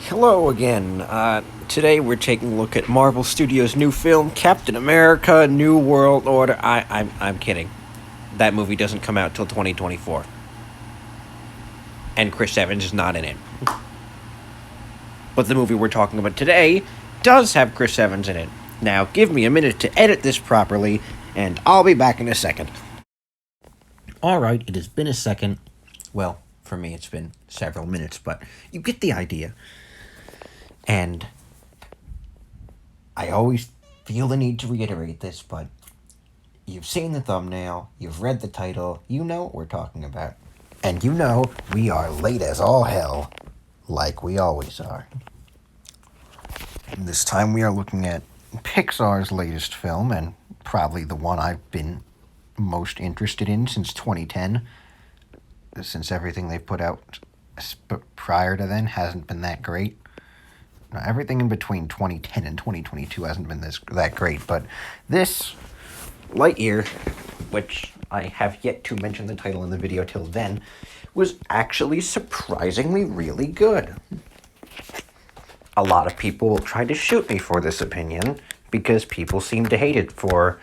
Hello again. Today we're taking a look at Marvel Studios' new film, Captain America: New World Order. I'm kidding. That movie doesn't come out till 2024, and Chris Evans is not in it. But the movie we're talking about today does have Chris Evans in it. Now, give me a minute to edit this properly, and I'll be back in a second. Alright, it has been a second. Well, for me, it's been several minutes, but you get the idea. And I always feel the need to reiterate this, but you've seen the thumbnail, you've read the title, you know what we're talking about. And you know we are late as all hell, like we always are. And this time we are looking at Pixar's latest film, and probably the one I've been most interested in since 2010, since everything they've put out prior to then hasn't been that great. Now, everything in between 2010 and 2022 hasn't been that great, but this Lightyear, which I have yet to mention the title in the video till then, was actually surprisingly really good. A lot of people will try to shoot me for this opinion because people seem to hate it for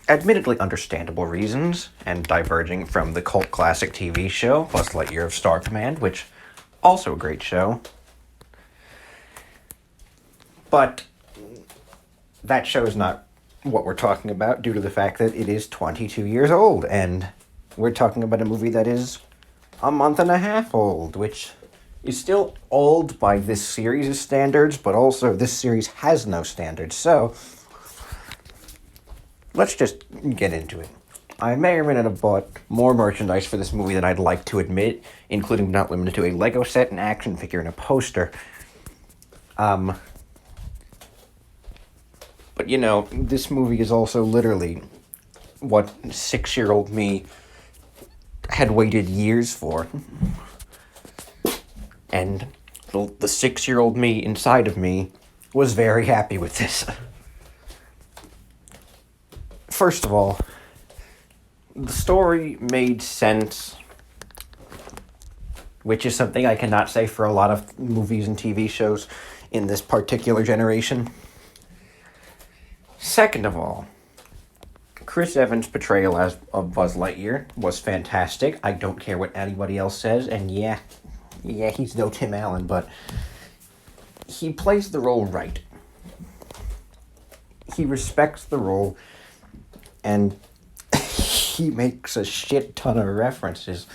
admittedly understandable reasons and diverging from the cult classic TV show Buzz Lightyear of Star Command, which also a great show. But that show is not what we're talking about due to the fact that it is 22 years old, and we're talking about a movie that is a month and a half old, which is still old by this series' standards, but also this series has no standards, so let's just get into it. I may or may not have bought more merchandise for this movie than I'd like to admit, including but not limited to a Lego set, an action figure, and a poster. But, you know, this movie is also literally what 6-year-old me had waited years for. And the 6-year-old me inside of me was very happy with this. First of all, the story made sense, which is something I cannot say for a lot of movies and TV shows in this particular generation. Second of all, Chris Evans' portrayal of Buzz Lightyear was fantastic. I don't care what anybody else says, and yeah, he's no Tim Allen, but he plays the role right. He respects the role, and he makes a shit ton of references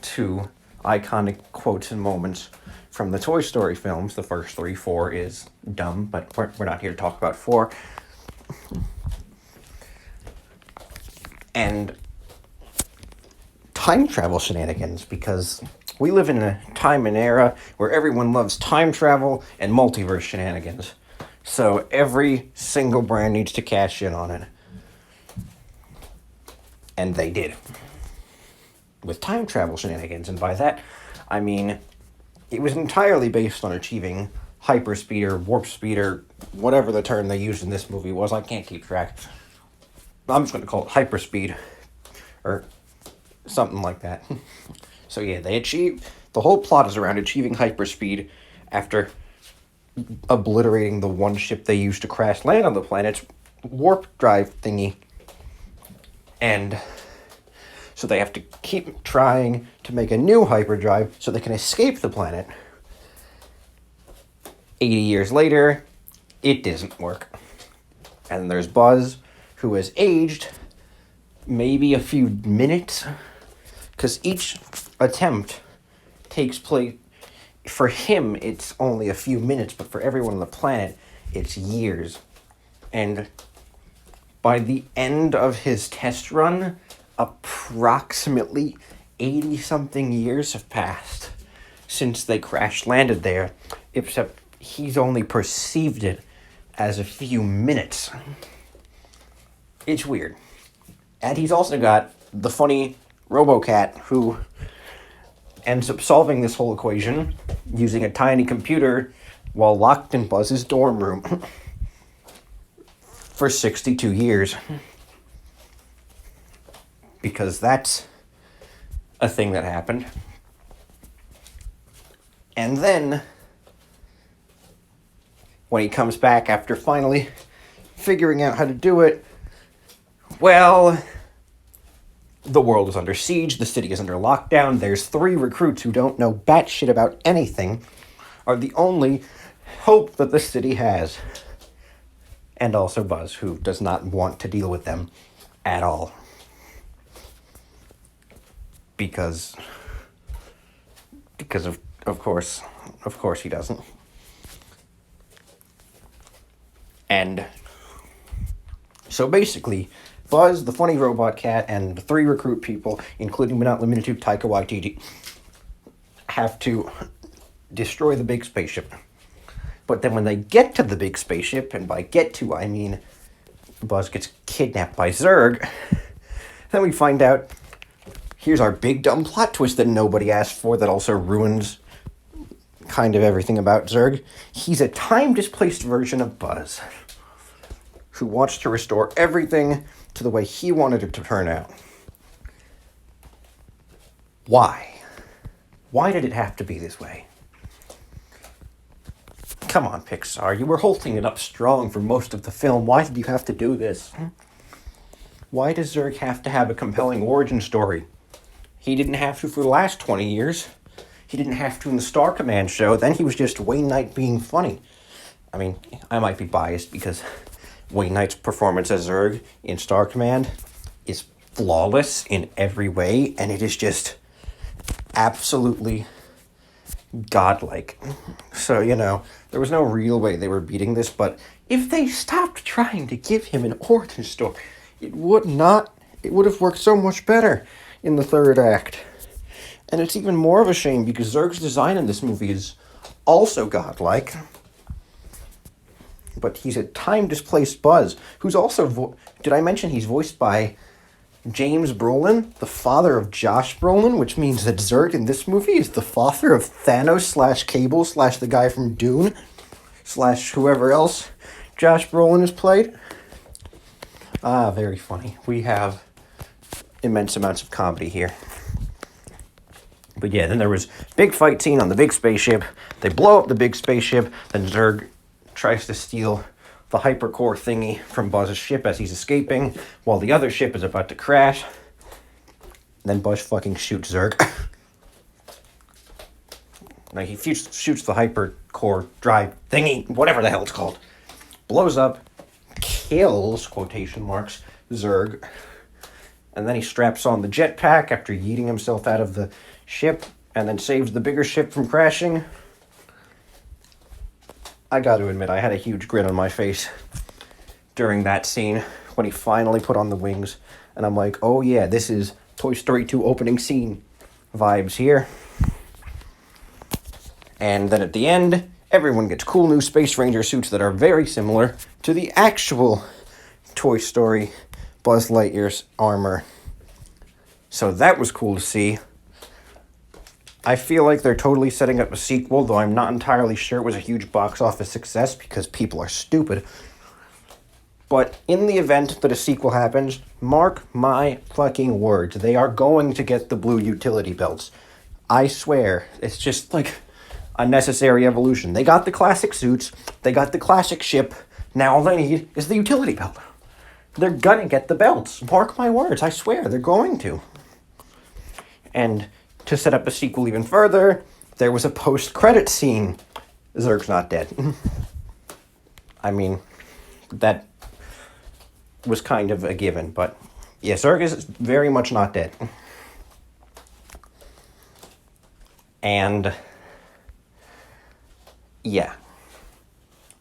to iconic quotes and moments from the Toy Story films. The first 3, 4 is dumb, but we're not here to talk about 4. And time travel shenanigans, because we live in a time and era where everyone loves time travel and multiverse shenanigans. So every single brand needs to cash in on it. And they did. With time travel shenanigans, and by that, I mean it was entirely based on achieving hyperspeed or warp speed or whatever the term they used in this movie was. I can't keep track. I'm just going to call it hyperspeed or something like that. So yeah, the whole plot is around achieving hyperspeed after obliterating the one ship they used to crash land on the planet's warp drive thingy. And so they have to keep trying to make a new hyperdrive so they can escape the planet. 80 years later, it doesn't work. And there's Buzz, who has aged maybe a few minutes, because each attempt takes place. For him, it's only a few minutes, but for everyone on the planet, it's years. And by the end of his test run, approximately 80-something years have passed since they crash-landed there, except he's only perceived it as a few minutes. It's weird. And he's also got the funny RoboCat who ends up solving this whole equation using a tiny computer while locked in Buzz's dorm room for 62 years. Because that's a thing that happened. And then when he comes back after finally figuring out how to do it, well, the world is under siege, the city is under lockdown, there's 3 recruits who don't know batshit about anything, are the only hope that the city has. And also Buzz, who does not want to deal with them at all. Because of course he doesn't. And so basically, Buzz, the funny robot cat, and the 3 recruit people, including but not limited to Taika Waititi, have to destroy the big spaceship. But then when they get to the big spaceship, and by get to I mean Buzz gets kidnapped by Zurg, then we find out, here's our big dumb plot twist that nobody asked for that also ruins kind of everything about Zurg. He's a time-displaced version of Buzz, who wants to restore everything to the way he wanted it to turn out. Why? Why did it have to be this way? Come on, Pixar, you were holding it up strong for most of the film. Why did you have to do this? Why does Zurg have to have a compelling origin story? He didn't have to for the last 20 years. He didn't have to in the Star Command show. Then he was just Wayne Knight being funny. I mean, I might be biased because Wayne Knight's performance as Zurg in Star Command is flawless in every way, and it is just absolutely godlike. So, there was no real way they were beating this, but if they stopped trying to give him an origin story, it would have worked so much better in the 3rd act. And it's even more of a shame because Zurg's design in this movie is also godlike. But he's a time-displaced Buzz, who's also... Did I mention he's voiced by James Brolin, the father of Josh Brolin, which means that Zurg in this movie is the father of Thanos / Cable / the guy from Dune / whoever else Josh Brolin has played. Very funny. We have immense amounts of comedy here. But yeah, then there was big fight scene on the big spaceship. They blow up the big spaceship. Then Zurg tries to steal the hypercore thingy from Buzz's ship as he's escaping, while the other ship is about to crash. Then Buzz fucking shoots Zurg. Like, he shoots the hypercore drive thingy, whatever the hell it's called. Blows up, kills, quotation marks, Zurg. And then he straps on the jetpack after yeeting himself out of the ship, and then saves the bigger ship from crashing. I got to admit, I had a huge grin on my face during that scene when he finally put on the wings. And I'm like, oh yeah, this is Toy Story 2 opening scene vibes here. And then at the end, everyone gets cool new Space Ranger suits that are very similar to the actual Toy Story Buzz Lightyear's armor. So that was cool to see. I feel like they're totally setting up a sequel, though I'm not entirely sure it was a huge box office success because people are stupid. But in the event that a sequel happens, mark my fucking words, they are going to get the blue utility belts. I swear, it's just like a necessary evolution. They got the classic suits, they got the classic ship, now all they need is the utility belt. They're gonna get the belts. Mark my words, I swear, they're going to. And to set up a sequel even further, there was a post-credit scene. Zurg's not dead. I mean, that was kind of a given, but yeah, Zurg is very much not dead. And yeah,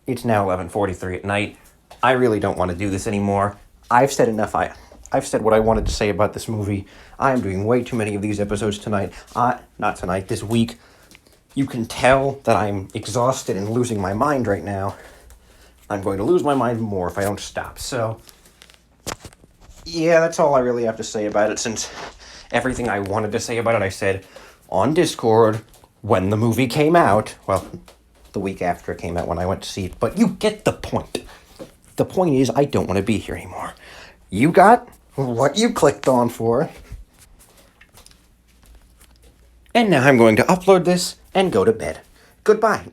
it's now 11:43 at night. I really don't want to do this anymore. I've said enough. I've said what I wanted to say about this movie. I am doing way too many of these episodes tonight. Not tonight, this week. You can tell that I'm exhausted and losing my mind right now. I'm going to lose my mind more if I don't stop. So, yeah, that's all I really have to say about it, since everything I wanted to say about it I said on Discord when the movie came out. Well, the week after it came out when I went to see it. But you get the point. The point is, I don't want to be here anymore. You got what you clicked on for. And now I'm going to upload this and go to bed. Goodbye.